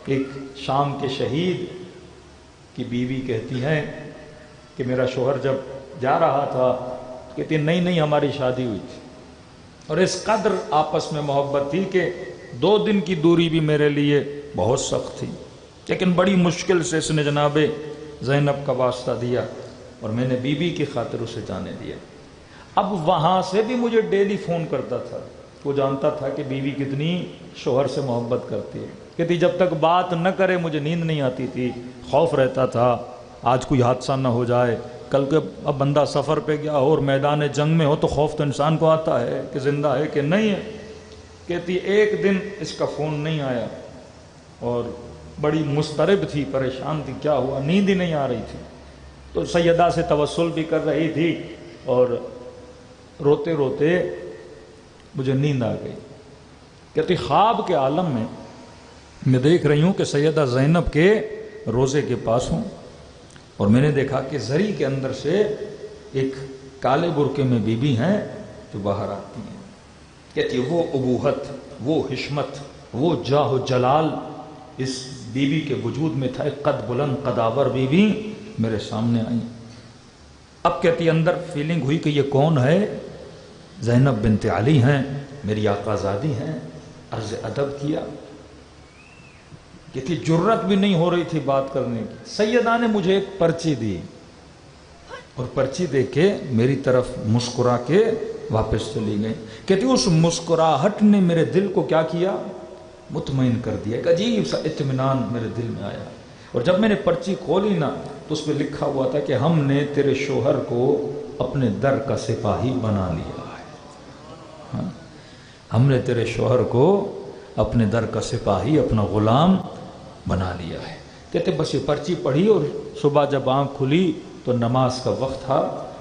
ایک شام کے شہید کی بیوی کہتی ہیں کہ میرا شوہر جب جا رہا تھا کہتی ہے نہیں ہماری شادی ہوئی تھی، اور اس قدر آپس میں محبت تھی کہ 2 دن کی دوری بھی میرے لیے بہت سخت تھی، لیکن بڑی مشکل سے اس نے جناب زینب کا واسطہ دیا اور میں نے بیوی کی خاطر اسے جانے دیا۔ اب وہاں سے بھی مجھے ڈیلی فون کرتا تھا، وہ جانتا تھا کہ بیوی کتنی شوہر سے محبت کرتی ہے، کہتی جب تک بات نہ کرے مجھے نیند نہیں آتی تھی، خوف رہتا تھا آج کوئی حادثہ نہ ہو جائے، کل کے اب بندہ سفر پہ گیا ہو اور میدان جنگ میں ہو تو خوف تو انسان کو آتا ہے کہ زندہ ہے کہ نہیں ہے۔ کہتی ایک دن اس کا فون نہیں آیا اور بڑی مضطرب تھی، پریشان تھی، کیا ہوا، نیند ہی نہیں آ رہی تھی، تو سیدہ سے توسل بھی کر رہی تھی اور روتے روتے مجھے نیند آ گئی۔ کہتی خواب کے عالم میں دیکھ رہی ہوں کہ سیدہ زینب کے روزے کے پاس ہوں، اور میں نے دیکھا کہ زری کے اندر سے ایک کالے برقعے میں بیوی ہیں جو باہر آتی ہیں۔ کہتی وہ ابوہت، وہ حشمت، وہ جاہ و جلال اس بیوی کے وجود میں تھا، ایک قد بلند قداور بیوی میرے سامنے آئی۔ اب کہتی اندر فیلنگ ہوئی کہ یہ کون ہے، زینب بنت علی ہیں، میری آقا زادی ہیں، عرض ادب کیا۔ کہتی جرت بھی نہیں ہو رہی تھی بات کرنے کی۔ سیدہ نے مجھے ایک پرچی دی اور پرچی دے کے میری طرف مسکرا کے واپس چلی گئی۔ کہتی اس مسکراہٹ نے میرے دل کو کیا کیا، مطمئن کر دیا، ایک عجیب سا اطمینان میرے دل میں آیا۔ اور جب میں نے پرچی کھولی نا تو اس پہ لکھا ہوا تھا کہ ہم نے تیرے شوہر کو اپنے در کا سپاہی بنا لیا ہے، ہم نے تیرے شوہر کو اپنے در کا سپاہی، اپنا غلام بنا لیا ہے۔ کہتے بس یہ پرچی پڑھی اور صبح جب آنکھ کھلی تو نماز کا وقت تھا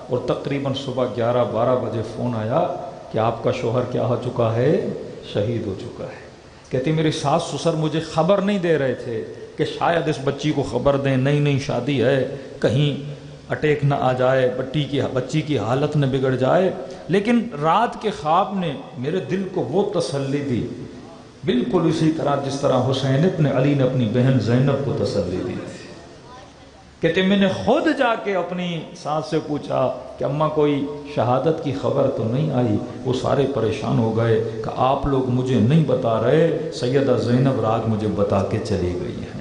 اور تقریباً صبح 11-12 بجے فون آیا کہ آپ کا شوہر کیا ہو چکا ہے، شہید ہو چکا ہے۔ کہتی میری ساس سسر مجھے خبر نہیں دے رہے تھے کہ شاید اس بچی کو خبر دیں، نئی شادی ہے، کہیں اٹیک نہ آ جائے، بچی کی حالت نہ بگڑ جائے، لیکن رات کے خواب نے میرے دل کو وہ تسلی دی، بالکل اسی طرح جس طرح حسین ابن علی نے اپنی بہن زینب کو تسلی دی تھی۔ کہتے میں نے خود جا کے اپنی ساس سے پوچھا کہ اماں کوئی شہادت کی خبر تو نہیں آئی؟ وہ سارے پریشان ہو گئے کہ آپ لوگ مجھے نہیں بتا رہے، سیدہ زینب رات مجھے بتا کے چلی گئی ہیں۔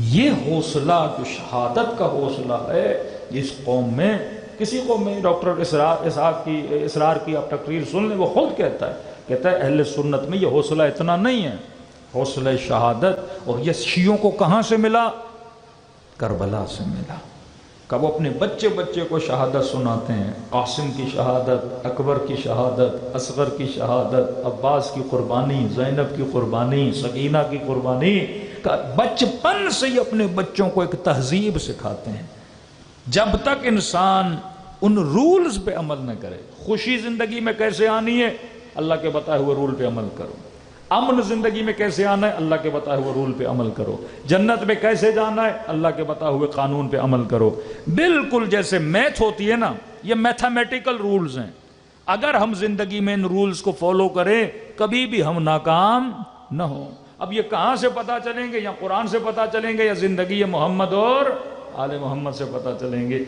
یہ حوصلہ جو شہادت کا حوصلہ ہے اس قوم میں، کسی قوم میں، ڈاکٹر اسرار کی آپ تقریر سن لیں، وہ خود کہتا ہے اہل سنت میں یہ حوصلہ اتنا نہیں ہے، حوصلہ شہادت۔ اور یہ شیعوں کو کہاں سے ملا؟ کربلا سے ملا۔ کب وہ اپنے بچے کو شہادت سناتے ہیں، قاسم کی شہادت، اکبر کی شہادت، اصغر کی شہادت، عباس کی قربانی، زینب کی قربانی، سکینہ کی قربانی، بچپن سے ہی اپنے بچوں کو ایک تہذیب سکھاتے ہیں۔ جب تک انسان ان رولز پہ عمل نہ کرے، خوشی زندگی میں کیسے آنی ہے، اللہ کے بتائے ہوئے رول پہ عمل کرو، امن زندگی میں کیسے آنا ہے، اللہ کے بتائے ہوئے رول پہ عمل کرو، جنت میں کیسے جانا ہے، اللہ کے بتائے ہوئے قانون پہ عمل کرو۔ بالکل جیسے میتھ ہوتی ہے نا، یہ میتھمیٹیکل رولز ہیں، اگر ہم زندگی میں ان رولز کو فالو کریں کبھی بھی ہم ناکام نہ ہوں۔ اب یہ کہاں سے پتہ چلیں گے؟ یا قرآن سے پتہ چلیں گے یا زندگی محمد اور آل محمد سے پتہ چلیں گے؟